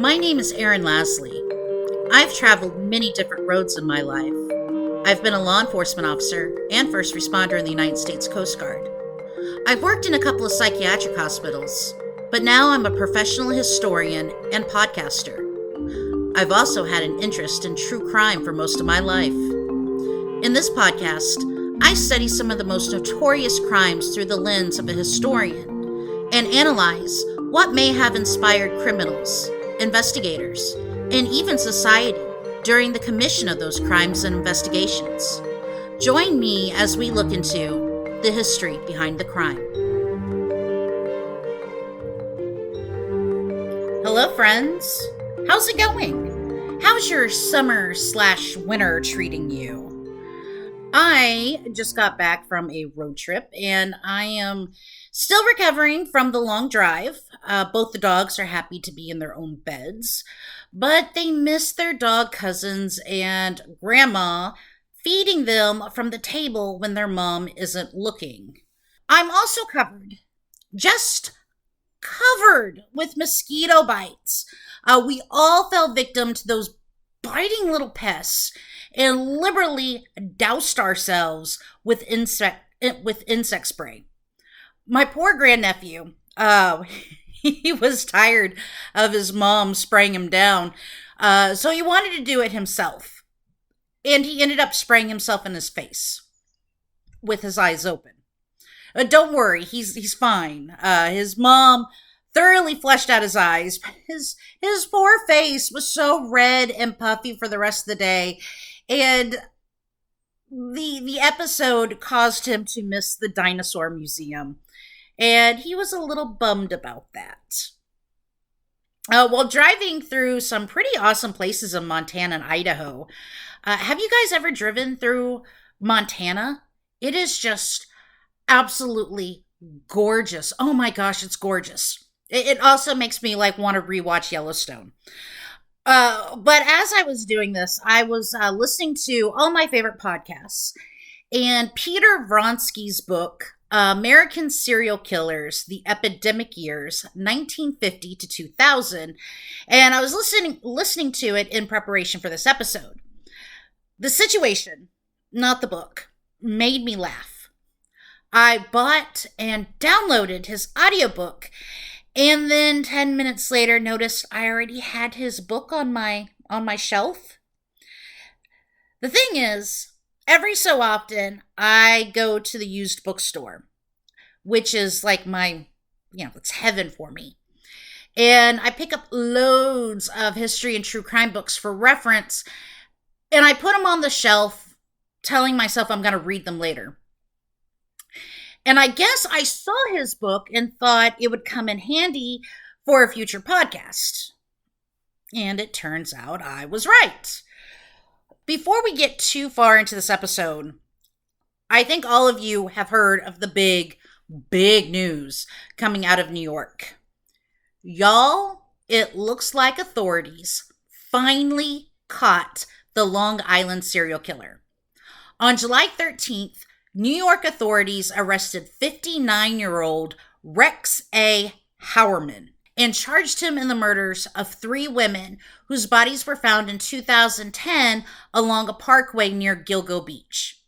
My name is Erin. I've traveled many different roads in my life. I've been a law enforcement officer and first responder in the United States Coast Guard. I've worked in a couple of psychiatric hospitals, but now I'm a professional historian and podcaster. I've also had an interest in true crime for most of my life. In this podcast, I study some of the most notorious crimes through the lens of a historian and analyze what may have inspired criminals, investigators, and even society during the commission of those crimes and investigations. Join me as we look into the history behind the crime. Hello, friends. How's it going? How's your summer/winter treating you? I just got back from a road trip and I am still recovering from the long drive. Both the dogs are happy to be in their own beds, but they miss their dog cousins and grandma feeding them from the table when their mom isn't looking. I'm also just covered with mosquito bites. We all fell victim to those biting little pests and liberally doused ourselves with insect spray. My poor grandnephew, he was tired of his mom spraying him down, so he wanted to do it himself. And he ended up spraying himself in his face with his eyes open. Don't worry, he's fine. His mom thoroughly flushed out his eyes. His poor face was so red and puffy for the rest of the day, and the episode caused him to miss the dinosaur museum, and he was a little bummed about that. While driving through some pretty awesome places in Montana and Idaho, have you guys ever driven through Montana? It is just absolutely gorgeous. Oh my gosh, it's gorgeous. It also makes me want to rewatch Yellowstone. But as I was doing this, I was listening to all my favorite podcasts, and Peter Vronsky's book, American Serial Killers, The Epidemic Years, 1950 to 2000, and I was listening to it in preparation for this episode. The situation, not the book, made me laugh. I bought and downloaded his audiobook, and then 10 minutes later noticed I already had his book on my shelf. The thing is, every so often I go to the used bookstore, which is like it's heaven for me. And I pick up loads of history and true crime books for reference, and I put them on the shelf, telling myself I'm going to read them later. And I guess I saw his book and thought it would come in handy for a future podcast. And it turns out I was right. Before we get too far into this episode, I think all of you have heard of the big news coming out of New York. Y'all, it looks like authorities finally caught the Long Island serial killer. On July 13th, New York authorities arrested 59-year-old Rex A. Howerman and charged him in the murders of 3 women whose bodies were found in 2010 along a parkway near Gilgo Beach.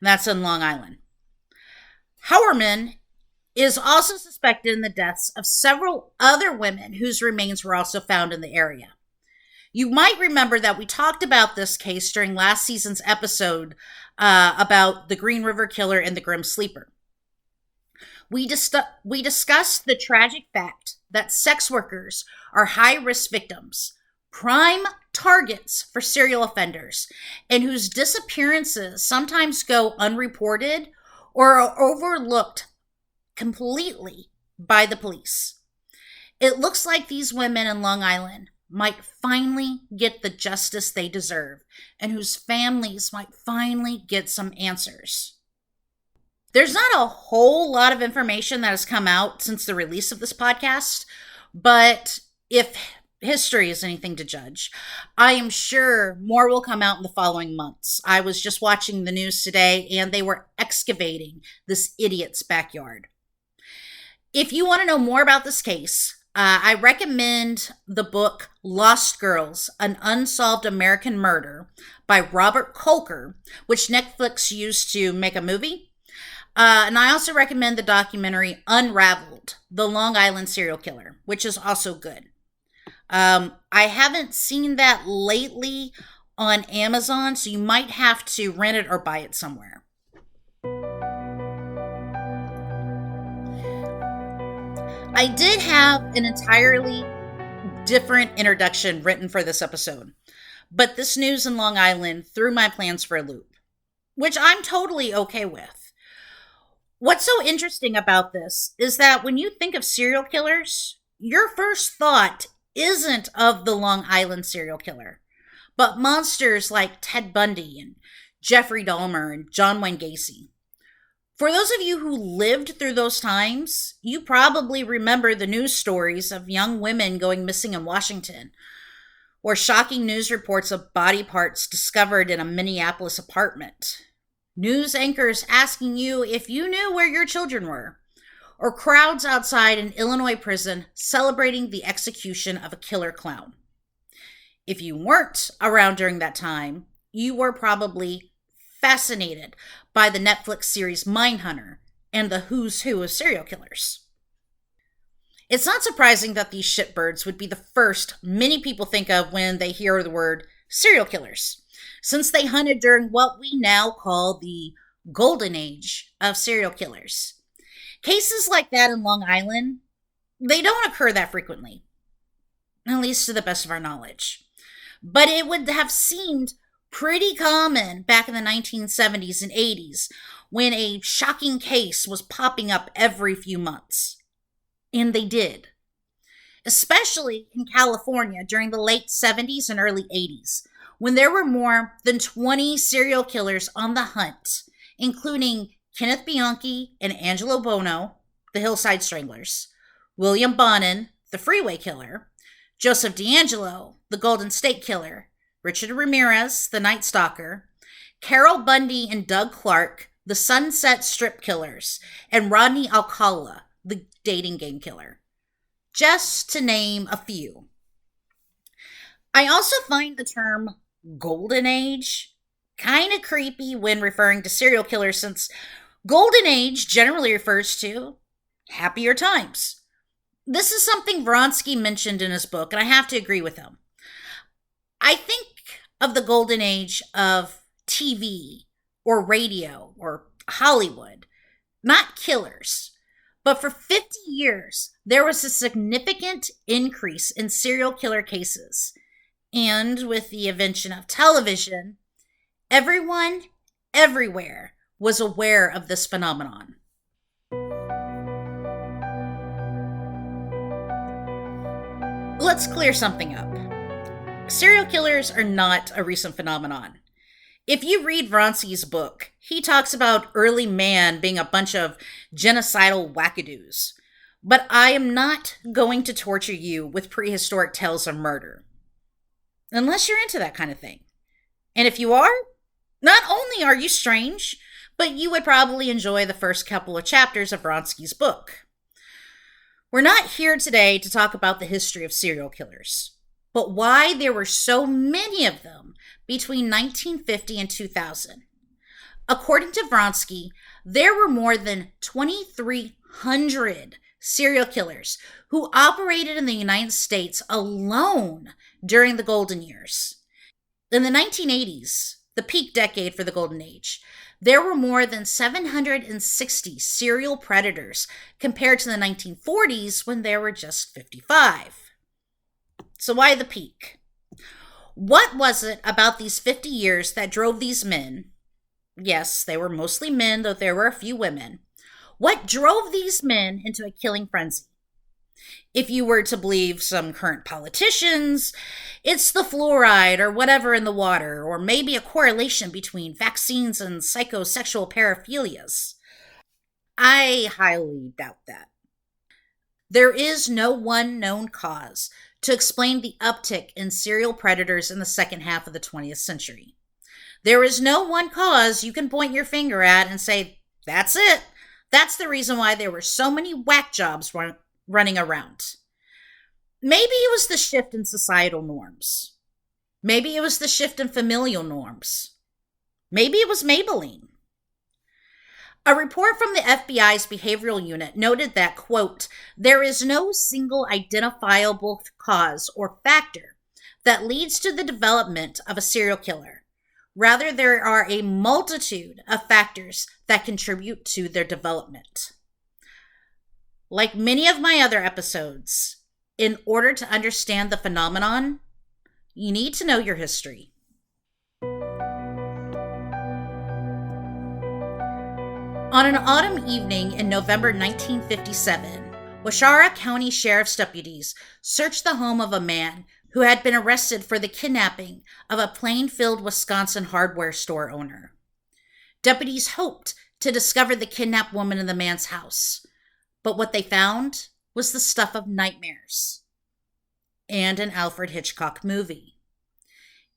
That's in Long Island. Howerman is also suspected in the deaths of several other women whose remains were also found in the area. You might remember that we talked about this case during last season's episode about the Green River Killer and the Grim Sleeper. We discussed the tragic fact that sex workers are high-risk victims, prime targets for serial offenders, and whose disappearances sometimes go unreported or are overlooked completely by the police. It looks like these women in Long Island might finally get the justice they deserve, and whose families might finally get some answers. There's not a whole lot of information that has come out since the release of this podcast, but if history is anything to judge, I am sure more will come out in the following months. I was just watching the news today, and they were excavating this idiot's backyard. If you want to know more about this case, I recommend the book Lost Girls, An Unsolved American Murder by Robert Kolker, which Netflix used to make a movie. And I also recommend the documentary Unraveled, The Long Island Serial Killer, which is also good. I haven't seen that lately on Amazon, so you might have to rent it or buy it somewhere. I did have an entirely different introduction written for this episode, but this news in Long Island threw my plans for a loop, which I'm totally okay with. What's so interesting about this is that when you think of serial killers, your first thought isn't of the Long Island serial killer, but monsters like Ted Bundy and Jeffrey Dahmer and John Wayne Gacy. For those of you who lived through those times, you probably remember the news stories of young women going missing in Washington, or shocking news reports of body parts discovered in a Minneapolis apartment. News anchors asking you if you knew where your children were, or crowds outside an Illinois prison celebrating the execution of a killer clown. If you weren't around during that time, you were probably fascinated by the Netflix series Mindhunter and the who's who of serial killers. It's not surprising that these shitbirds would be the first many people think of when they hear the word serial killers, since they hunted during what we now call the golden age of serial killers. Cases like that in Long Island, they don't occur that frequently, at least to the best of our knowledge. But it would have seemed pretty common back in the 1970s and 80s when a shocking case was popping up every few months. And they did. Especially in California during the late 70s and early 80s, when there were more than 20 serial killers on the hunt, including Kenneth Bianchi and Angelo Bono, the Hillside Stranglers, William Bonin, the Freeway Killer, Joseph D'Angelo, the Golden State Killer, Richard Ramirez, the Night Stalker, Carol Bundy and Doug Clark, the Sunset Strip Killers, and Rodney Alcala, the Dating Game Killer. Just to name a few. I also find the term Golden Age kind of creepy when referring to serial killers, since Golden Age generally refers to happier times. This is something Vronsky mentioned in his book, and I have to agree with him. I think of the golden age of TV or radio or Hollywood, not killers. But for 50 years, there was a significant increase in serial killer cases. And with the invention of television, everyone, everywhere, was aware of this phenomenon. Let's clear something up. Serial killers are not a recent phenomenon. If you read Vronsky's book, he talks about early man being a bunch of genocidal wackadoos. But I am not going to torture you with prehistoric tales of murder. Unless you're into that kind of thing. And if you are, not only are you strange, but you would probably enjoy the first couple of chapters of Vronsky's book. We're not here today to talk about the history of serial killers, but why there were so many of them between 1950 and 2000. According to Vronsky, there were more than 2,300 serial killers who operated in the United States alone during the golden years. In the 1980s, the peak decade for the golden age, there were more than 760 serial predators compared to the 1940s when there were just 55. So why the peak? What was it about these 50 years that drove these men? Yes, they were mostly men, though there were a few women. What drove these men into a killing frenzy? If you were to believe some current politicians, it's the fluoride or whatever in the water, or maybe a correlation between vaccines and psychosexual paraphilias. I highly doubt that. There is no one known cause to explain the uptick in serial predators in the second half of the 20th century. There is no one cause you can point your finger at and say, that's it. That's the reason why there were so many whack jobs running around. Maybe it was the shift in societal norms. Maybe it was the shift in familial norms. Maybe it was Maybelline. A report from the FBI's behavioral unit noted that, quote, there is no single identifiable cause or factor that leads to the development of a serial killer. Rather, there are a multitude of factors that contribute to their development. Like many of my other episodes, in order to understand the phenomenon, you need to know your history. On an autumn evening in November 1957, Waushara County Sheriff's deputies searched the home of a man who had been arrested for the kidnapping of a Plainfield, Wisconsin hardware store owner. Deputies hoped to discover the kidnapped woman in the man's house, but what they found was the stuff of nightmares and an Alfred Hitchcock movie.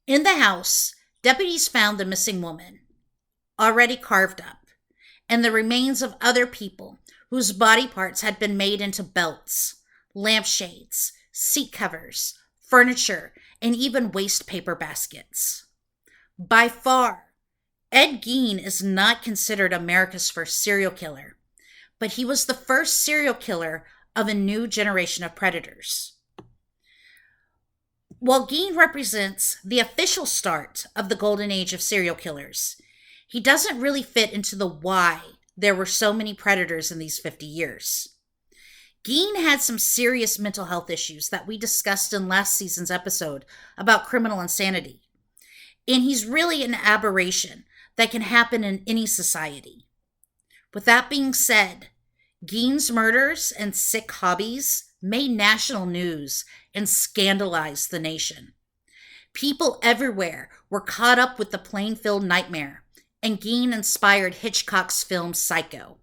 In the house, deputies found the missing woman, already carved up, and the remains of other people whose body parts had been made into belts, lampshades, seat covers, furniture, and even waste paper baskets. By far, Ed Gein is not considered America's first serial killer, but he was the first serial killer of a new generation of predators. While Gein represents the official start of the golden age of serial killers, he doesn't really fit into the why there were so many predators in these 50 years. Gein had some serious mental health issues that we discussed in last season's episode about criminal insanity. And he's really an aberration that can happen in any society. With that being said, Gein's murders and sick hobbies made national news and scandalized the nation. People everywhere were caught up with the Plainfield nightmare, and Gein inspired Hitchcock's film Psycho.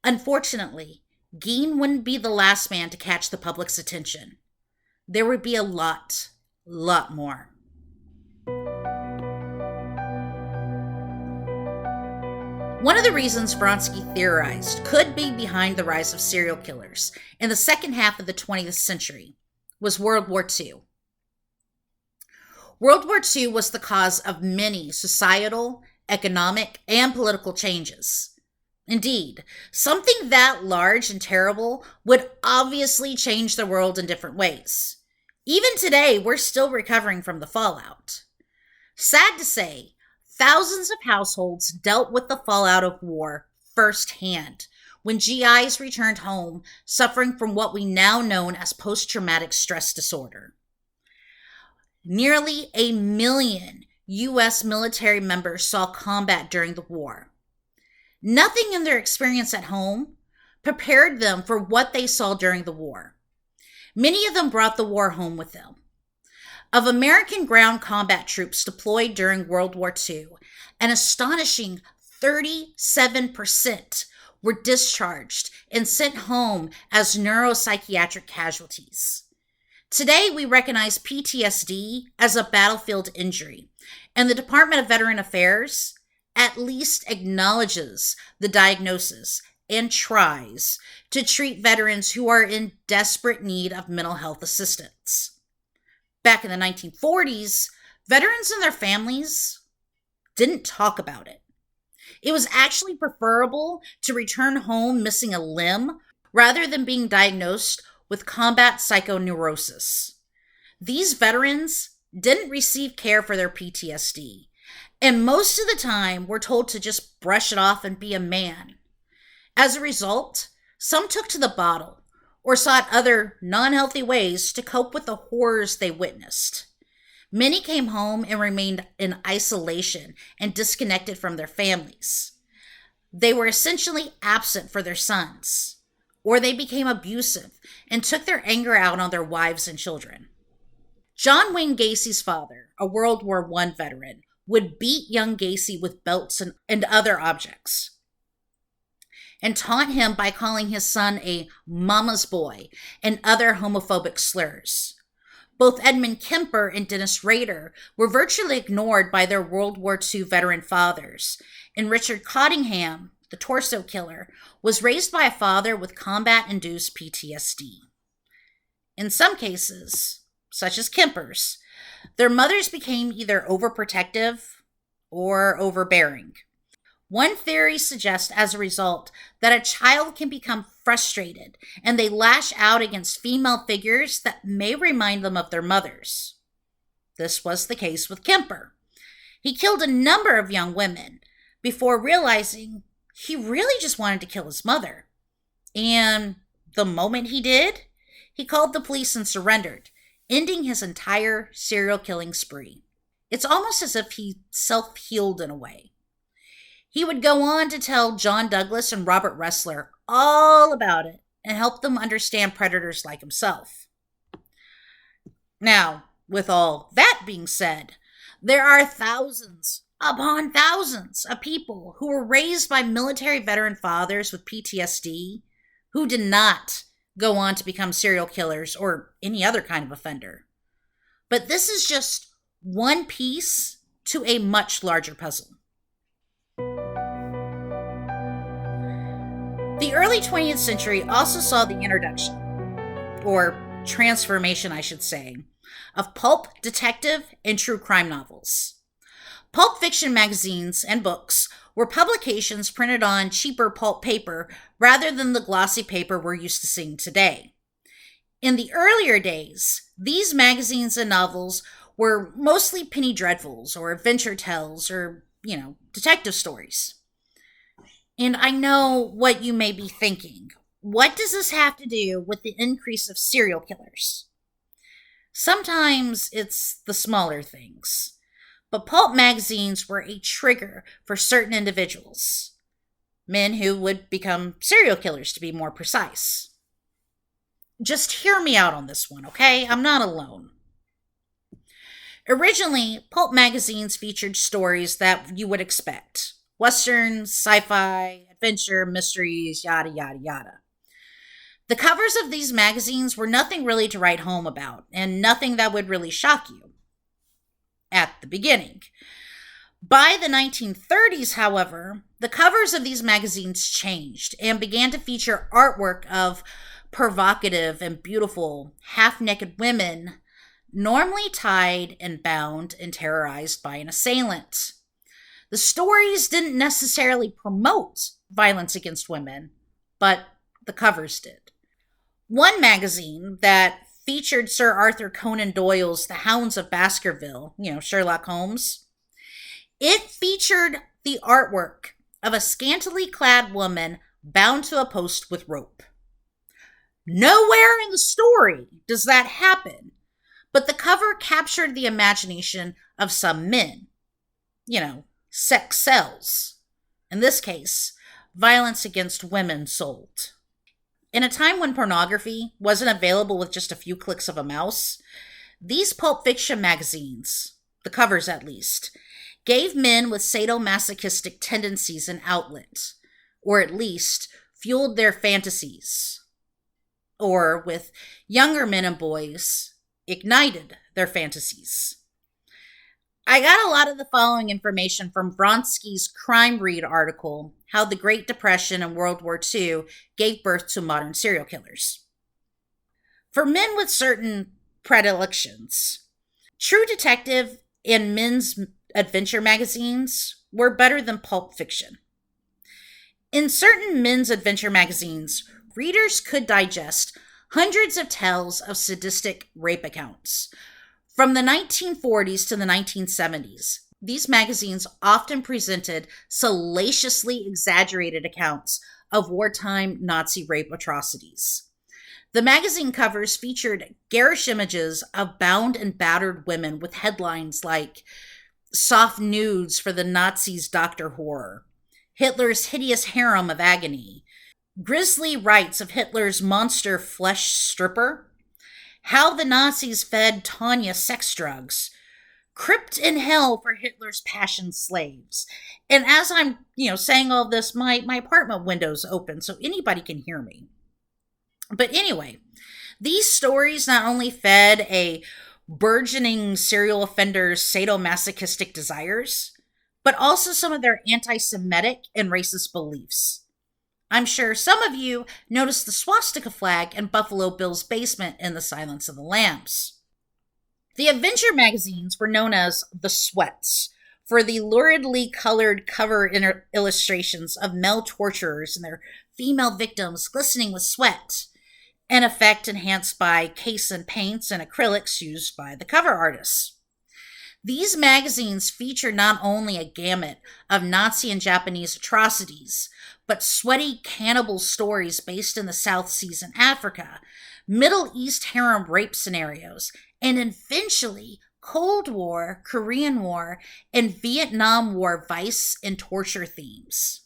Unfortunately, Gein wouldn't be the last man to catch the public's attention. There would be a lot more. One of the reasons Vronsky theorized could be behind the rise of serial killers in the second half of the 20th century was World War II. World War II was the cause of many societal, economic, and political changes. Indeed, something that large and terrible would obviously change the world in different ways. Even today, we're still recovering from the fallout. Sad to say, thousands of households dealt with the fallout of war firsthand when GIs returned home suffering from what we now know as post-traumatic stress disorder. Nearly 1 million U.S. military members saw combat during the war. Nothing in their experience at home prepared them for what they saw during the war. Many of them brought the war home with them. Of American ground combat troops deployed during World War II, an astonishing 37% were discharged and sent home as neuropsychiatric casualties. Today, we recognize PTSD as a battlefield injury, and the Department of Veteran Affairs at least acknowledges the diagnosis and tries to treat veterans who are in desperate need of mental health assistance. Back in the 1940s, veterans and their families didn't talk about it. It was actually preferable to return home missing a limb rather than being diagnosed with combat psychoneurosis. These veterans didn't receive care for their PTSD, and most of the time were told to just brush it off and be a man. As a result, some took to the bottle or sought other non-healthy ways to cope with the horrors they witnessed. Many came home and remained in isolation and disconnected from their families. They were essentially absent for their sons, or they became abusive and took their anger out on their wives and children. John Wayne Gacy's father, a World War I veteran, would beat young Gacy with belts and other objects, and taunt him by calling his son a mama's boy and other homophobic slurs. Both Edmund Kemper and Dennis Rader were virtually ignored by their World War II veteran fathers, and Richard Cottingham, the torso killer, was raised by a father with combat-induced PTSD. In some cases, such as Kemper's, their mothers became either overprotective or overbearing. One theory suggests, as a result, that a child can become frustrated and they lash out against female figures that may remind them of their mothers. This was the case with Kemper. He killed a number of young women before realizing he really just wanted to kill his mother. And the moment he did, he called the police and surrendered, ending his entire serial killing spree. It's almost as if he self-healed in a way. He would go on to tell John Douglas and Robert Ressler all about it and help them understand predators like himself. Now, with all that being said, there are thousands upon thousands of people who were raised by military veteran fathers with PTSD who did not go on to become serial killers or any other kind of offender. But this is just one piece to a much larger puzzle. The early 20th century also saw the introduction, or transformation, I should say, of pulp, detective, and true crime novels. Pulp fiction magazines and books were publications printed on cheaper pulp paper rather than the glossy paper we're used to seeing today. In the earlier days, these magazines and novels were mostly penny dreadfuls or adventure tales or, detective stories. And I know what you may be thinking. What does this have to do with the increase of serial killers? Sometimes it's the smaller things. But pulp magazines were a trigger for certain individuals. Men who would become serial killers, to be more precise. Just hear me out on this one, okay? I'm not alone. Originally, pulp magazines featured stories that you would expect. Westerns, sci-fi, adventure, mysteries, yada, yada, yada. The covers of these magazines were nothing really to write home about, and nothing that would really shock you at the beginning. By the 1930s, however, the covers of these magazines changed and began to feature artwork of provocative and beautiful, half-naked women, normally tied and bound and terrorized by an assailant. The stories didn't necessarily promote violence against women, but the covers did. One magazine that featured Sir Arthur Conan Doyle's The Hounds of Baskerville, Sherlock Holmes, it featured the artwork of a scantily clad woman bound to a post with rope. Nowhere in the story does that happen, but the cover captured the imagination of some men. Sex sells. In this case, violence against women sold. In a time when pornography wasn't available with just a few clicks of a mouse, these pulp fiction magazines, the covers at least, gave men with sadomasochistic tendencies an outlet, or at least fueled their fantasies. Or, with younger men and boys, ignited their fantasies. I got a lot of the following information from Vronsky's Crime Read article, How the Great Depression and World War II Gave Birth to Modern Serial Killers. For men with certain predilections, True Detective and men's adventure magazines were better than pulp fiction. In certain men's adventure magazines, readers could digest hundreds of tales of sadistic rape accounts. From the 1940s to the 1970s, these magazines often presented salaciously exaggerated accounts of wartime Nazi rape atrocities. The magazine covers featured garish images of bound and battered women with headlines like "Soft Nudes for the Nazis' Dr. Horror," "Hitler's Hideous Harem of Agony," "Grisly Rites of Hitler's Monster Flesh Stripper," "How the Nazis Fed Tanya Sex Drugs," "Crypt in Hell for Hitler's Passion Slaves." And as I'm, saying all this, my apartment window's open, so anybody can hear me. But anyway, these stories not only fed a burgeoning serial offender's sadomasochistic desires, but also some of their anti-Semitic and racist beliefs. I'm sure some of you noticed the swastika flag in Buffalo Bill's basement in The Silence of the Lambs. The adventure magazines were known as the Sweats for the luridly colored cover illustrations of male torturers and their female victims glistening with sweat, an effect enhanced by case and paints and acrylics used by the cover artists. These magazines feature not only a gamut of Nazi and Japanese atrocities, but sweaty cannibal stories based in the South Seas and Africa, Middle East harem rape scenarios, and eventually Cold War, Korean War, and Vietnam War vice and torture themes.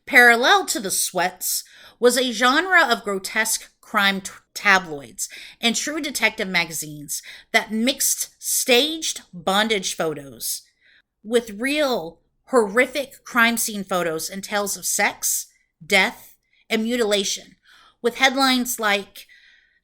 Parallel to the Sweats was a genre of grotesque crime tabloids and true detective magazines that mixed staged bondage photos with real horrific crime scene photos and tales of sex, death, and mutilation, with headlines like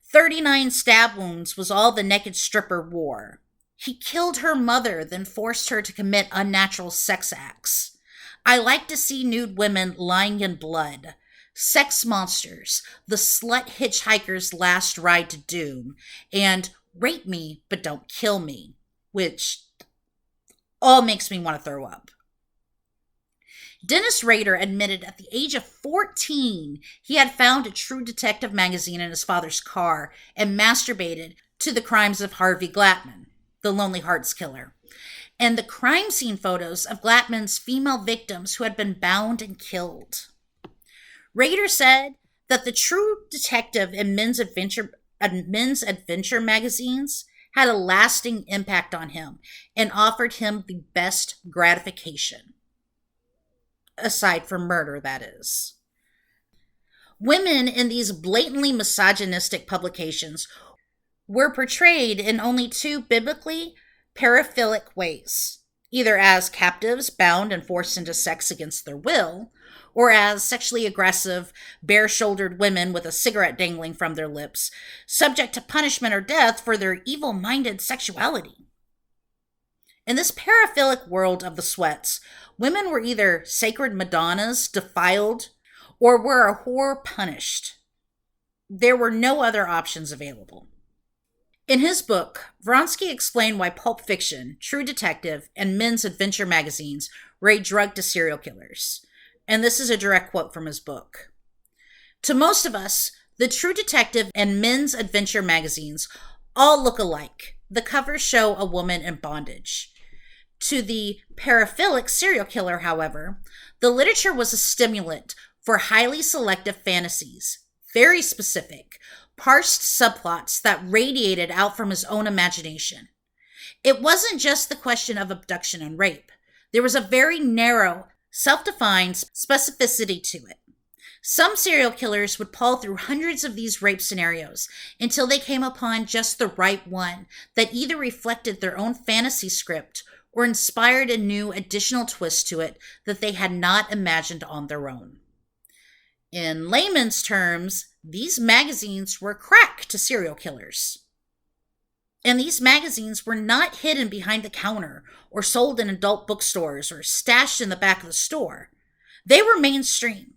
39 stab wounds was all the naked stripper wore. He killed her mother, then forced her to commit unnatural sex acts. I like to see nude women lying in blood. Sex monsters, the slut hitchhiker's last ride to doom, and rape me but don't kill me, which all makes me want to throw up. Dennis Rader admitted at the age of 14 he had found a True Detective magazine in his father's car and masturbated to the crimes of Harvey Glattman, the Lonely Hearts Killer, and the crime scene photos of Glattman's female victims who had been bound and killed. Rader said that the True Detective and men's adventure magazines had a lasting impact on him and offered him the best gratification. Aside from murder, that is. Women in these blatantly misogynistic publications were portrayed in only two biblically paraphilic ways, either as captives bound and forced into sex against their will, or as sexually aggressive, bare-shouldered women with a cigarette dangling from their lips, subject to punishment or death for their evil-minded sexuality. In this paraphilic world of the Sweats, women were either sacred Madonnas, defiled, or were a whore punished. There were no other options available. In his book, Vronsky explained why pulp fiction, True Detective, and men's adventure magazines were a drug to serial killers. And this is a direct quote from his book. To most of us, the True Detective and men's adventure magazines all look alike. The covers show a woman in bondage. To the paraphilic serial killer, however, the literature was a stimulant for highly selective fantasies, very specific, parsed subplots that radiated out from his own imagination. It wasn't just the question of abduction and rape. There was a very narrow, self-defined specificity to it. Some serial killers would paw through hundreds of these rape scenarios until they came upon just the right one that either reflected their own fantasy script or inspired a new additional twist to it that they had not imagined on their own. In layman's terms, these magazines were crack to serial killers. And these magazines were not hidden behind the counter or sold in adult bookstores or stashed in the back of the store. They were mainstream.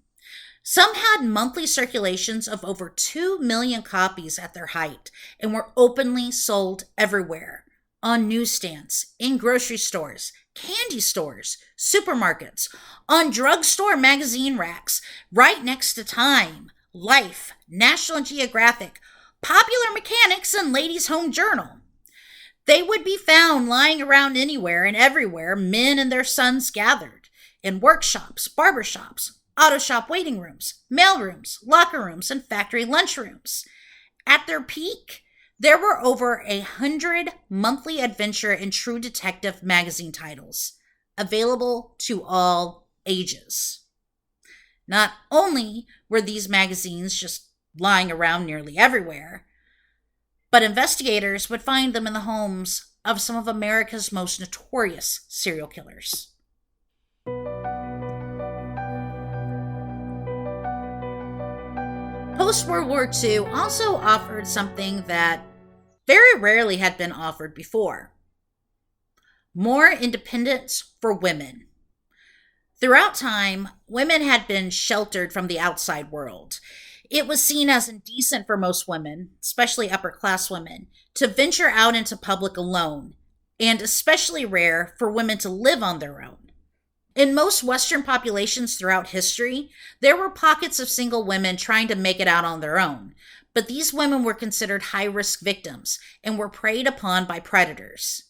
Some had monthly circulations of over 2 million copies at their height and were openly sold everywhere, on newsstands, in grocery stores, candy stores, supermarkets, on drugstore magazine racks, right next to Time, Life, National Geographic, Popular Mechanics, and Ladies' Home Journal. They would be found lying around anywhere and everywhere men and their sons gathered, in workshops, barbershops, auto shop waiting rooms, mailrooms, locker rooms, and factory lunchrooms. At their peak, there were over 100 monthly adventure and True Detective magazine titles, available to all ages. Not only were these magazines just lying around nearly everywhere, but investigators would find them in the homes of some of America's most notorious serial killers. Post-World War II also offered something that very rarely had been offered before: more independence for women. Throughout time, women had been sheltered from the outside world. It was seen as indecent for most women, especially upper class women, to venture out into public alone, and especially rare for women to live on their own. In most Western populations throughout history, there were pockets of single women trying to make it out on their own, but these women were considered high risk victims and were preyed upon by predators.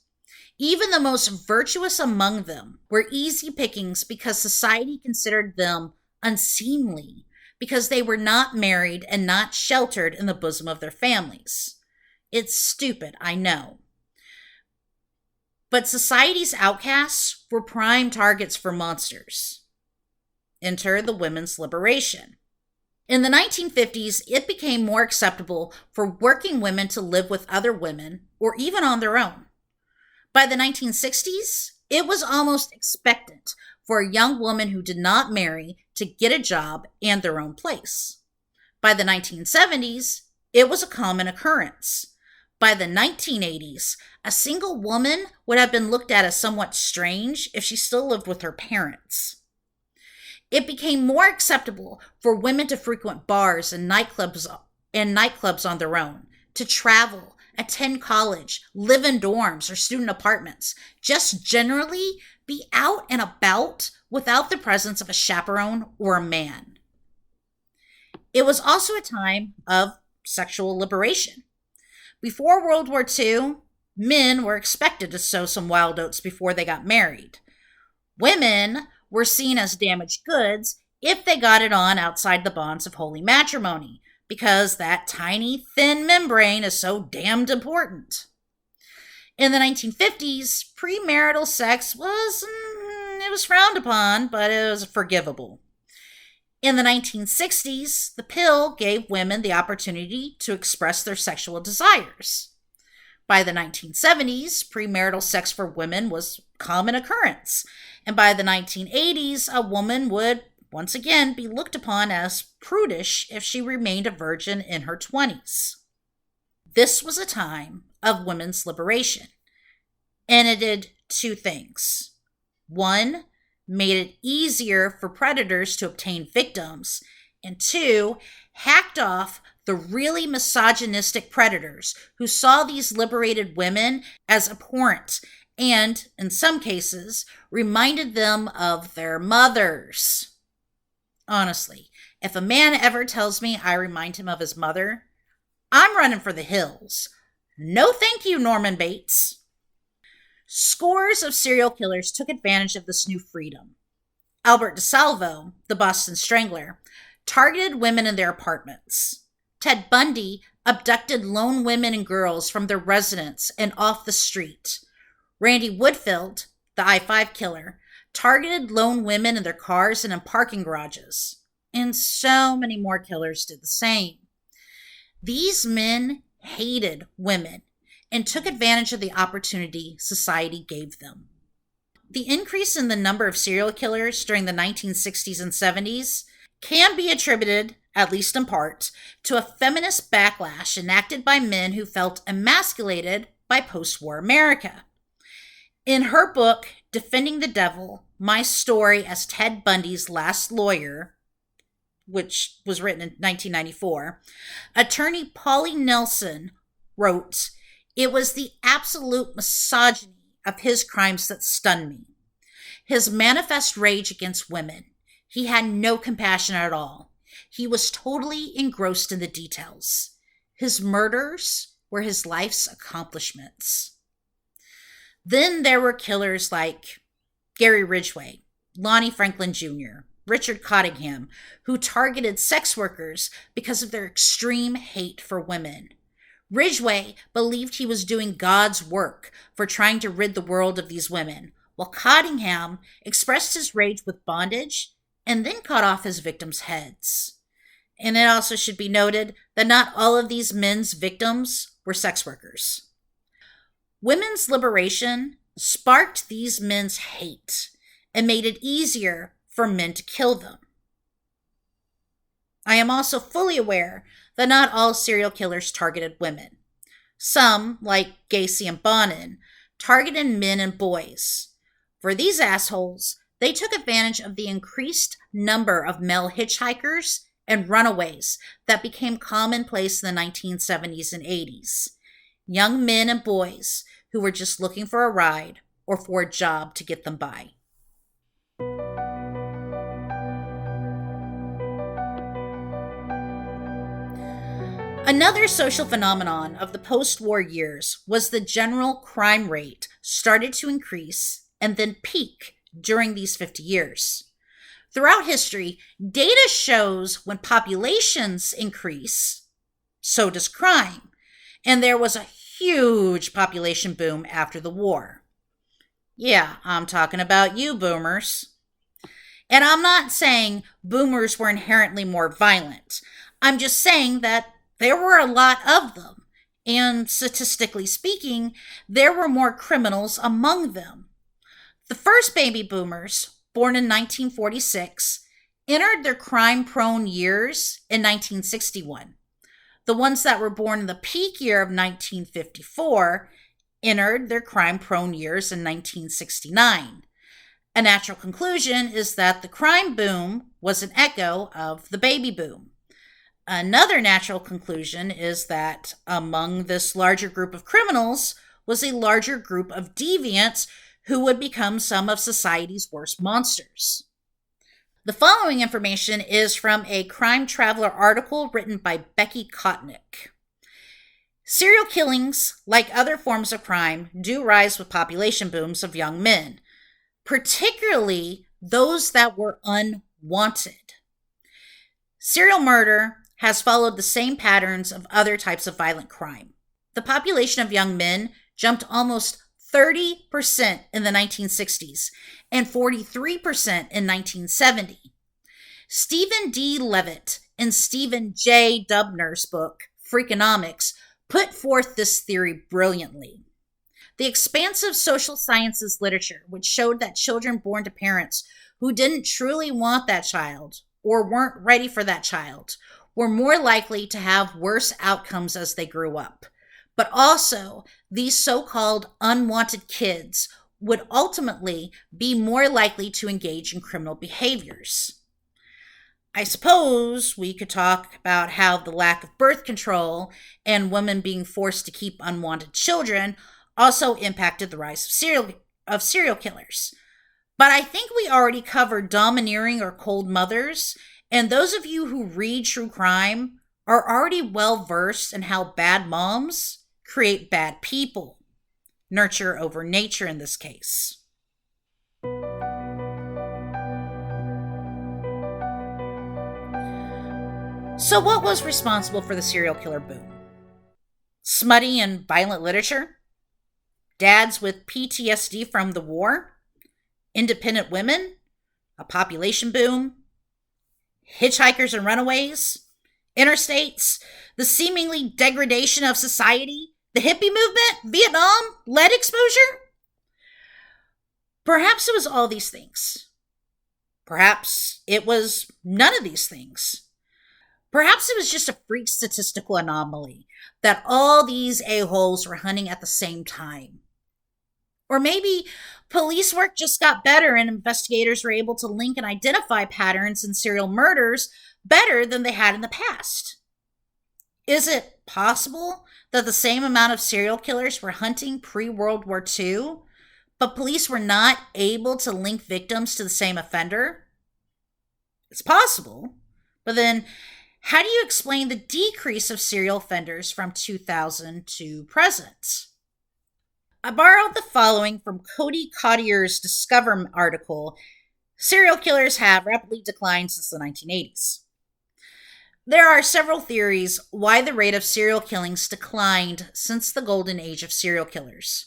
Even the most virtuous among them were easy pickings because society considered them unseemly because they were not married and not sheltered in the bosom of their families. It's stupid, I know. But society's outcasts were prime targets for monsters. Enter the women's liberation. In the 1950s, it became more acceptable for working women to live with other women or even on their own. By the 1960s, it was almost expectant for a young woman who did not marry to get a job and their own place. By the 1970s, it was a common occurrence. By the 1980s, a single woman would have been looked at as somewhat strange if she still lived with her parents. It became more acceptable for women to frequent bars and nightclubs on their own, to travel, attend college, live in dorms or student apartments, just generally be out and about without the presence of a chaperone or a man. It was also a time of sexual liberation. Before World War II, men were expected to sow some wild oats before they got married. Women were seen as damaged goods if they got it on outside the bonds of holy matrimony, because that tiny, thin membrane is so damned important. In the 1950s, premarital sex was frowned upon, but it was forgivable. In the 1960s, the pill gave women the opportunity to express their sexual desires. By the 1970s, premarital sex for women was a common occurrence, and by the 1980s, a woman would once again be looked upon as prudish if she remained a virgin in her 20s. This was a time of women's liberation, and it did two things. One, made it easier for predators to obtain victims, and two, hacked off the really misogynistic predators who saw these liberated women as abhorrent and, in some cases, reminded them of their mothers. Honestly, if a man ever tells me I remind him of his mother, I'm running for the hills. No thank you, Norman Bates. Scores of serial killers took advantage of this new freedom. Albert DeSalvo, the Boston Strangler, targeted women in their apartments. Ted Bundy abducted lone women and girls from their residence and off the street. Randy Woodfield, the I-5 killer, targeted lone women in their cars and in parking garages. And so many more killers did the same. These men hated women and took advantage of the opportunity society gave them. The increase in the number of serial killers during the 1960s and 70s can be attributed, at least in part, to a feminist backlash enacted by men who felt emasculated by post-war America. In her book, Defending the Devil, My Story as Ted Bundy's Last Lawyer, which was written in 1994, attorney Polly Nelson wrote, "It was the absolute misogyny of his crimes that stunned me. His manifest rage against women. He had no compassion at all. He was totally engrossed in the details. His murders were his life's accomplishments." Then there were killers like Gary Ridgway, Lonnie Franklin Jr., Richard Cottingham, who targeted sex workers because of their extreme hate for women. Ridgway believed he was doing God's work for trying to rid the world of these women, while Cottingham expressed his rage with bondage and then cut off his victims' heads. And it also should be noted that not all of these men's victims were sex workers. Women's liberation sparked these men's hate and made it easier for men to kill them. I am also fully aware that not all serial killers targeted women. Some, like Gacy and Bonin, targeted men and boys. For these assholes, They took advantage of the increased number of male hitchhikers and runaways that became commonplace in the 1970s and 80s. Young men and boys who were just looking for a ride or for a job to get them by. Another social phenomenon of the post war years was the general crime rate started to increase and then peak during these 50 years. Throughout history, data shows when populations increase, so does crime. And there was a huge population boom after the war. Yeah, I'm talking about you, boomers. And I'm not saying boomers were inherently more violent. I'm just saying that there were a lot of them. And statistically speaking, there were more criminals among them. The first baby boomers, born in 1946, entered their crime-prone years in 1961. The ones that were born in the peak year of 1954 entered their crime-prone years in 1969. A natural conclusion is that the crime boom was an echo of the baby boom. Another natural conclusion is that among this larger group of criminals was a larger group of deviants who would become some of society's worst monsters. The following information is from a Crime Traveler article written by Becky Kotnick. Serial killings, like other forms of crime, do rise with population booms of young men, particularly those that were unwanted. Serial murder has followed the same patterns of other types of violent crime. The population of young men jumped almost 30% in the 1960s and 43% in 1970. Stephen D. Levitt in Stephen J. Dubner's book, Freakonomics, put forth this theory brilliantly. The expansive social sciences literature, which showed that children born to parents who didn't truly want that child or weren't ready for that child were more likely to have worse outcomes as they grew up. But also, these so-called unwanted kids would ultimately be more likely to engage in criminal behaviors. I suppose we could talk about how the lack of birth control and women being forced to keep unwanted children also impacted the rise of serial killers. But I think we already covered domineering or cold mothers, and those of you who read true crime are already well versed in how bad moms create bad people. Nurture over nature in this case. So what was responsible for the serial killer boom? Smutty and violent literature? Dads with PTSD from the war? Independent women? A population boom? Hitchhikers and runaways? Interstates? The seemingly degradation of society? The hippie movement? Vietnam? Lead exposure? Perhaps it was all these things. Perhaps it was none of these things. Perhaps it was just a freak statistical anomaly that all these a-holes were hunting at the same time. Or maybe police work just got better and investigators were able to link and identify patterns in serial murders better than they had in the past. Is it possible that the same amount of serial killers were hunting pre-World War II, but police were not able to link victims to the same offender? It's possible, but then how do you explain the decrease of serial offenders from 2000 to present? I borrowed the following from Cody Cottier's Discover article, Serial Killers Have Rapidly Declined Since the 1980s. There are several theories why the rate of serial killings declined since the golden age of serial killers.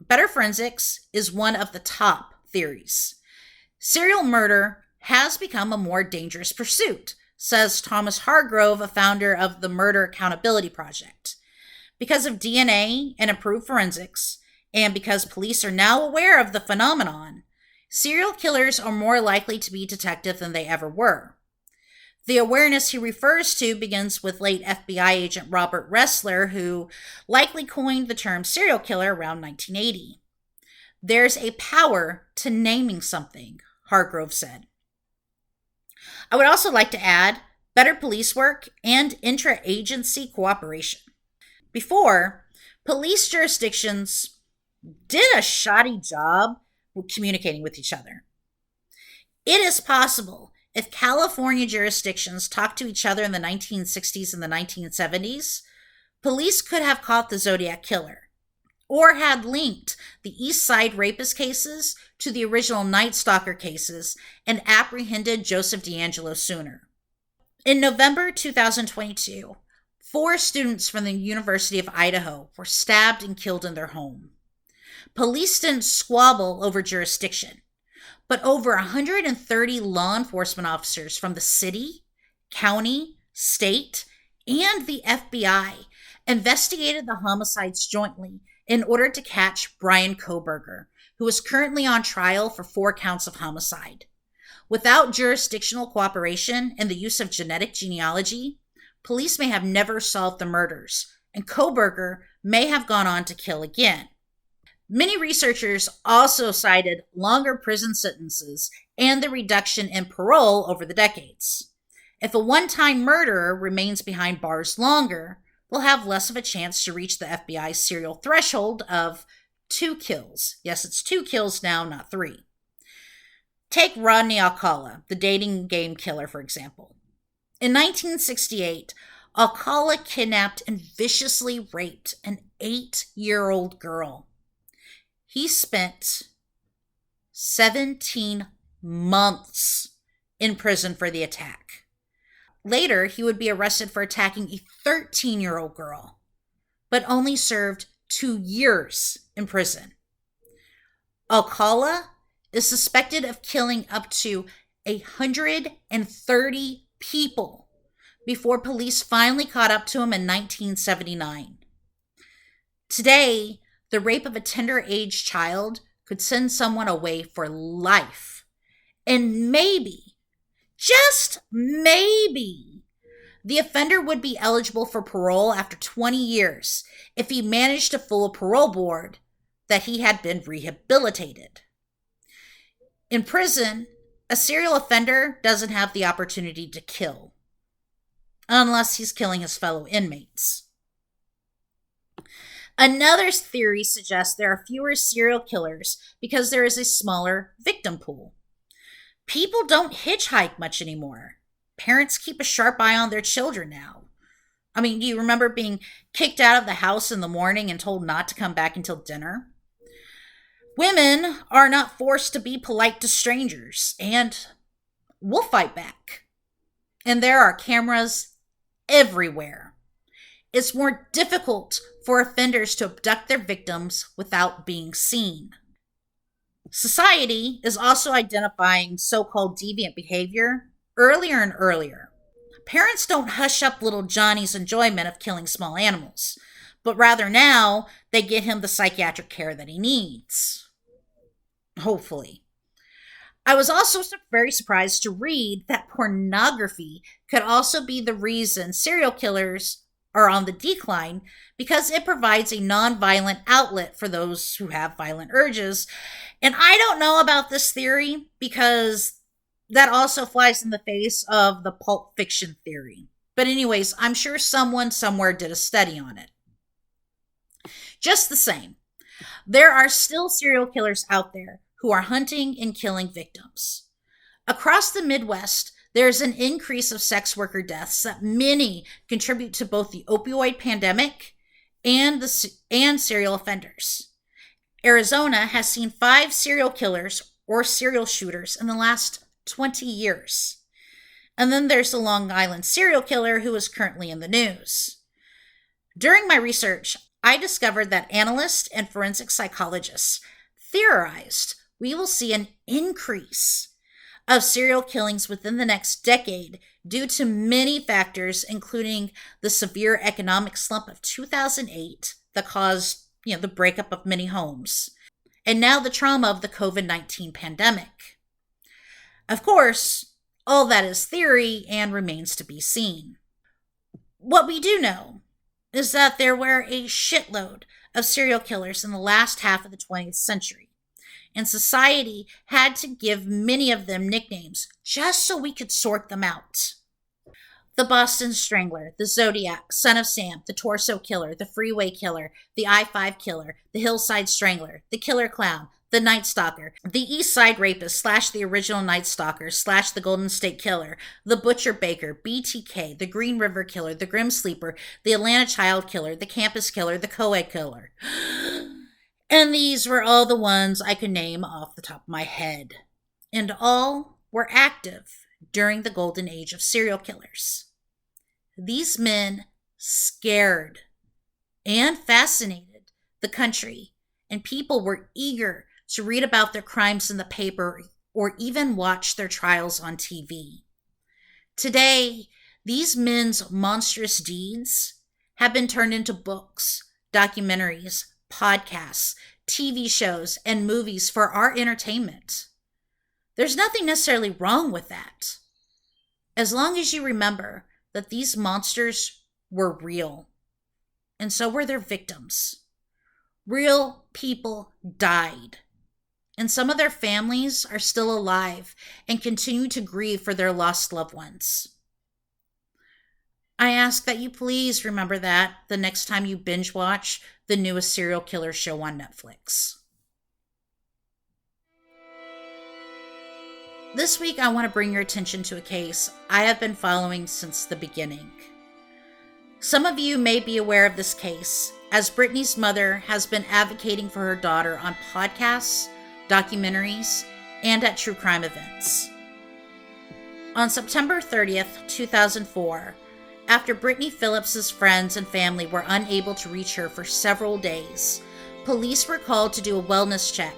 Better forensics is one of the top theories. Serial murder has become a more dangerous pursuit, says Thomas Hargrove, a founder of the Murder Accountability Project. Because of DNA and improved forensics, and because police are now aware of the phenomenon, serial killers are more likely to be detected than they ever were. The awareness he refers to begins with late FBI agent Robert Ressler, who likely coined the term serial killer around 1980. There's a power to naming something, Hargrove said. I would also like to add better police work and intra-agency cooperation. Before, police jurisdictions did a shoddy job with communicating with each other. It is possible if California jurisdictions talked to each other in the 1960s and the 1970s, police could have caught the Zodiac Killer or had linked the East Side rapist cases to the original Night Stalker cases and apprehended Joseph D'Angelo sooner. In November 2022, 4 students from the University of Idaho were stabbed and killed in their home. Police didn't squabble over jurisdiction, but over 130 law enforcement officers from the city, county, state, and the FBI investigated the homicides jointly in order to catch Brian Kohberger, who is currently on trial for 4 counts of homicide. Without jurisdictional cooperation and the use of genetic genealogy, police may have never solved the murders, and Kohberger may have gone on to kill again. Many researchers also cited longer prison sentences and the reduction in parole over the decades. If a one-time murderer remains behind bars longer, they'll have less of a chance to reach the FBI's serial threshold of 2 kills. Yes, it's 2 kills now, not 3. Take Rodney Alcala, the dating game killer, for example. In 1968, Alcala kidnapped and viciously raped an 8-year-old girl. He spent 17 months in prison for the attack. Later, he would be arrested for attacking a 13-year-old girl, but only served 2 years in prison. Alcala is suspected of killing up to 130 people before police finally caught up to him in 1979. Today, the rape of a tender-age child could send someone away for life. And maybe, just maybe, the offender would be eligible for parole after 20 years if he managed to fool a parole board that he had been rehabilitated. In prison, a serial offender doesn't have the opportunity to kill, unless he's killing his fellow inmates. Another theory suggests there are fewer serial killers because there is a smaller victim pool. People don't hitchhike much anymore. Parents keep a sharp eye on their children now. I mean, do you remember being kicked out of the house in the morning and told not to come back until dinner? Women are not forced to be polite to strangers, and we'll fight back. And there are cameras everywhere. It's more difficult for offenders to abduct their victims without being seen. Society is also identifying so-called deviant behavior earlier and earlier. Parents don't hush up little Johnny's enjoyment of killing small animals, but rather now they get him the psychiatric care that he needs. Hopefully. I was also very surprised to read that pornography could also be the reason serial killers are on the decline, because it provides a non-violent outlet for those who have violent urges. And I don't know about this theory because that also flies in the face of the Pulp Fiction theory. But anyways, I'm sure someone somewhere did a study on it. Just the same, there are still serial killers out there who are hunting and killing victims. Across the Midwest, there's an increase of sex worker deaths that many contribute to both the opioid pandemic and serial offenders. Arizona has seen 5 serial killers or serial shooters in the last 20 years. And then there's the Long Island serial killer who is currently in the news. During my research, I discovered that analysts and forensic psychologists theorized we will see an increase of serial killings within the next decade due to many factors, including the severe economic slump of 2008 that caused, the breakup of many homes, and now the trauma of the COVID-19 pandemic. Of course, all that is theory and remains to be seen. What we do know is that there were a shitload of serial killers in the last half of the 20th century. and society had to give many of them nicknames just so we could sort them out. The Boston Strangler, the Zodiac, Son of Sam, the Torso Killer, the Freeway Killer, the I-5 Killer, the Hillside Strangler, the Killer Clown, the Night Stalker, the East Side Rapist slash the original Night Stalker slash the Golden State Killer, the Butcher Baker, BTK, the Green River Killer, the Grim Sleeper, the Atlanta Child Killer, the Campus Killer, the Co-Ed Killer. And these were all the ones I could name off the top of my head. And all were active during the golden age of serial killers. These men scared and fascinated the country, and people were eager to read about their crimes in the paper or even watch their trials on TV. Today, these men's monstrous deeds have been turned into books, documentaries, podcasts, TV shows, and movies for our entertainment. There's nothing necessarily wrong with that, as long as you remember that these monsters were real, and so were their victims. Real people died, and some of their families are still alive and continue to grieve for their lost loved ones. I ask that you please remember that the next time you binge watch the newest serial killer show on Netflix. This week, I want to bring your attention to a case I have been following since the beginning. Some of you may be aware of this case, as Brittany's mother has been advocating for her daughter on podcasts, documentaries, and at true crime events. On September 30th, 2004, after Brittany Phillips's friends and family were unable to reach her for several days, police were called to do a wellness check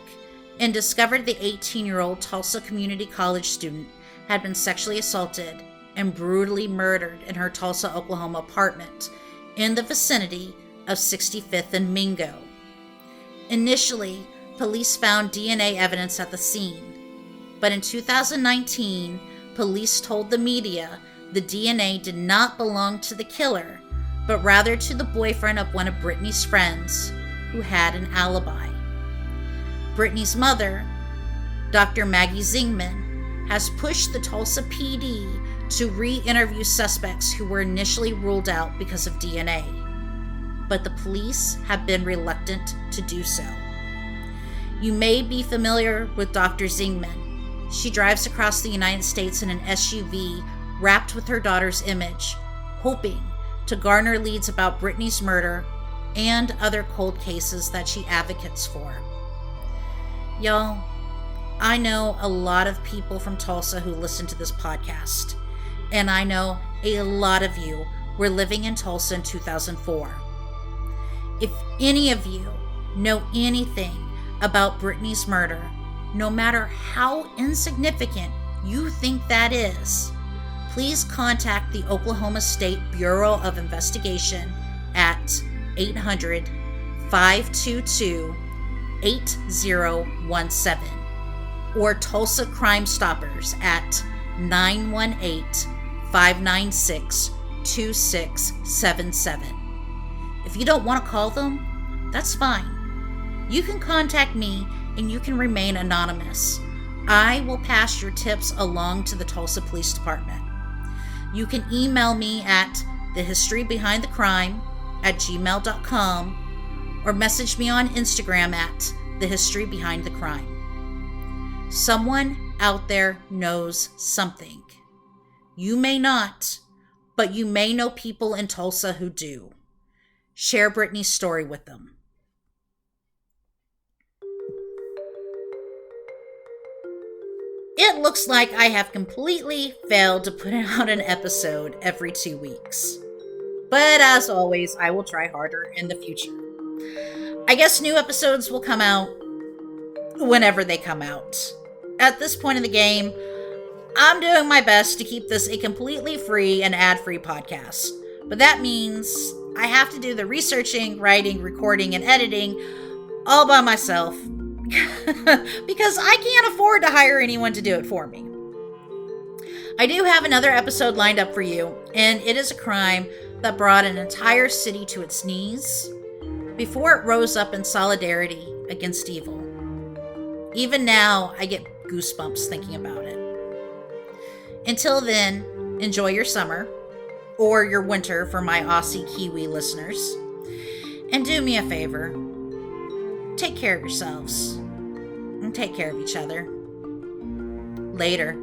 and discovered the 18-year-old Tulsa Community College student had been sexually assaulted and brutally murdered in her Tulsa, Oklahoma apartment in the vicinity of 65th and Mingo. Initially, police found DNA evidence at the scene, but in 2019, police told the media the DNA did not belong to the killer, but rather to the boyfriend of one of Brittany's friends who had an alibi. Brittany's mother, Dr. Maggie Zingman, has pushed the Tulsa PD to re-interview suspects who were initially ruled out because of DNA, but the police have been reluctant to do so. You may be familiar with Dr. Zingman. She drives across the United States in an SUV wrapped with her daughter's image, hoping to garner leads about Brittany's murder and other cold cases that she advocates for. Y'all, I know a lot of people from Tulsa who listen to this podcast, and I know a lot of you were living in Tulsa in 2004. If any of you know anything about Brittany's murder, no matter how insignificant you think that is, please contact the Oklahoma State Bureau of Investigation at 800-522-8017 or Tulsa Crime Stoppers at 918-596-2677. If you don't want to call them, that's fine. You can contact me and you can remain anonymous. I will pass your tips along to the Tulsa Police Department. You can email me at thehistoryBehindTheCrime@gmail.com or message me on Instagram at thehistoryBehindTheCrime. Someone out there knows something. You may not, but you may know people in Tulsa who do. Share Brittany's story with them. It looks like I have completely failed to put out an episode every 2 weeks. But as always, I will try harder in the future. I guess new episodes will come out whenever they come out. At this point in the game, I'm doing my best to keep this a completely free and ad-free podcast. But that means I have to do the researching, writing, recording, and editing all by myself. Because I can't afford to hire anyone to do it for me. I do have another episode lined up for you, and it is a crime that brought an entire city to its knees before it rose up in solidarity against evil. Even now, I get goosebumps thinking about it. Until then, enjoy your summer or your winter for my Aussie Kiwi listeners. And do me a favor, take care of yourselves and take care of each other. Later.